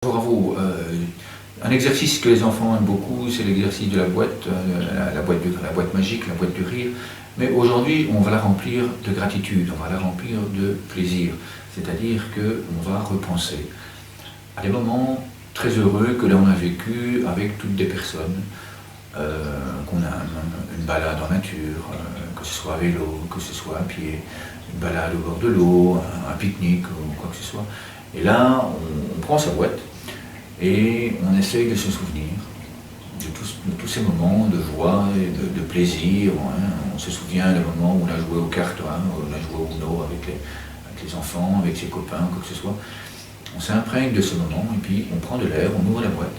Bravo. Un exercice que les enfants aiment beaucoup, c'est l'exercice de la boîte, la boîte magique, la boîte du rire. Mais aujourd'hui, on va la remplir de gratitude, on va la remplir de plaisir. C'est-à-dire qu'on va repenser à des moments très heureux que l'on a vécu avec toutes des personnes qu'on aime, une balade en nature, que ce soit à vélo, que ce soit à pied, une balade au bord de l'eau, un pique-nique ou quoi que ce soit. Et là, on prend sa boîte et on essaye de se souvenir de tous ces moments de joie et de plaisir. Hein. On se souvient des moments où on a joué aux cartes, hein, où on a joué au Uno avec les enfants, avec ses copains, quoi que ce soit. On s'imprègne de ce moment et puis on prend de l'air, on ouvre la boîte.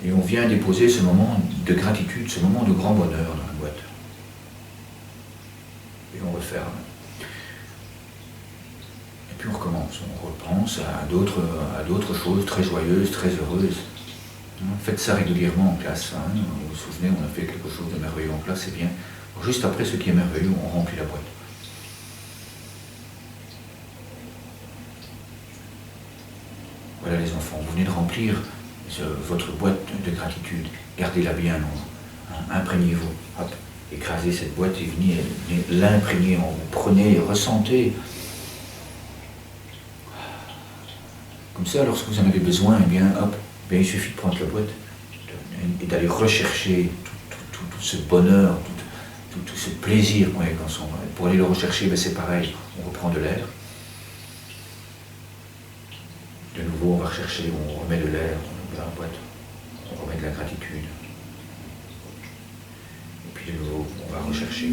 Et on vient déposer ce moment de gratitude, ce moment de grand bonheur dans la boîte. Et on referme. Et puis on recommence, on repense à d'autres choses très joyeuses, très heureuses. Faites ça régulièrement en classe. Hein. Vous vous souvenez, on a fait quelque chose de merveilleux en classe, c'est bien. Juste après ce qui est merveilleux, on remplit la boîte. Voilà les enfants, vous venez de remplir votre boîte de gratitude. Gardez-la bien, imprégnez-vous. Hop, écrasez cette boîte et venez l'imprégner en vous. Prenez, ressentez. Comme ça, lorsque vous en avez besoin, eh bien, hop, bien, il suffit de prendre la boîte et d'aller rechercher tout ce bonheur, tout ce plaisir qu'on a dans son... Pour aller le rechercher, ben, c'est pareil, on reprend de l'air. De nouveau, on va rechercher, on remet de l'air dans la boîte, on remet de la gratitude. Et puis de nouveau, on va rechercher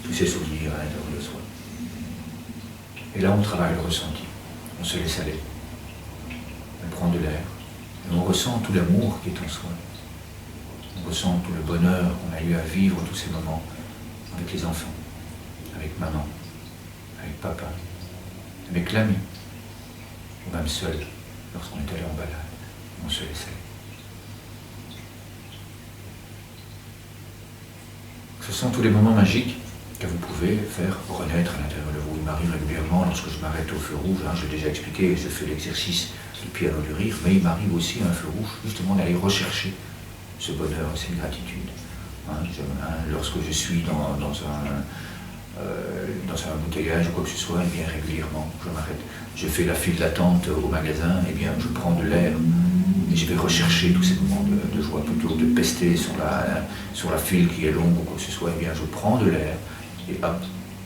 tous ces souvenirs à l'intérieur de soi. Et là, on travaille le ressenti, on se laisse aller. On prend de l'air, et on ressent tout l'amour qui est en soi. On ressent tout le bonheur qu'on a eu à vivre tous ces moments avec les enfants, avec maman, avec papa, avec l'ami, ou même seul, lorsqu'on est allé en balade, on se laisse aller. Ce sont tous les moments magiques que vous pouvez faire renaître à l'intérieur de vous. Il m'arrive régulièrement, lorsque je m'arrête au feu rouge, hein, j'ai déjà expliqué, je fais l'exercice du piano du rire, mais il m'arrive aussi à un feu rouge, justement d'aller rechercher ce bonheur, cette gratitude. Lorsque je suis dans un embouteillage ou quoi que ce soit, eh bien régulièrement, je m'arrête. Je fais la file d'attente au magasin, eh bien je prends de l'air et je vais rechercher tous ces moments de joie. Plutôt que de pester sur la file qui est longue ou quoi que ce soit, eh bien je prends de l'air et hop,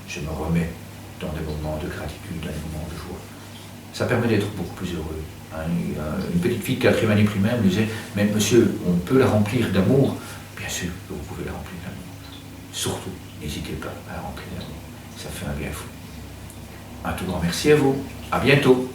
je me remets dans des moments de gratitude, dans des moments de joie. Ça permet d'être beaucoup plus heureux. Hein. Une petite fille de 4e année primaire me disait « Mais monsieur, on peut la remplir d'amour ?» Bien sûr que vous pouvez la remplir d'amour. Surtout, n'hésitez pas à la remplir d'amour. Ça fait un bien fou. Un tout grand merci à vous. À bientôt.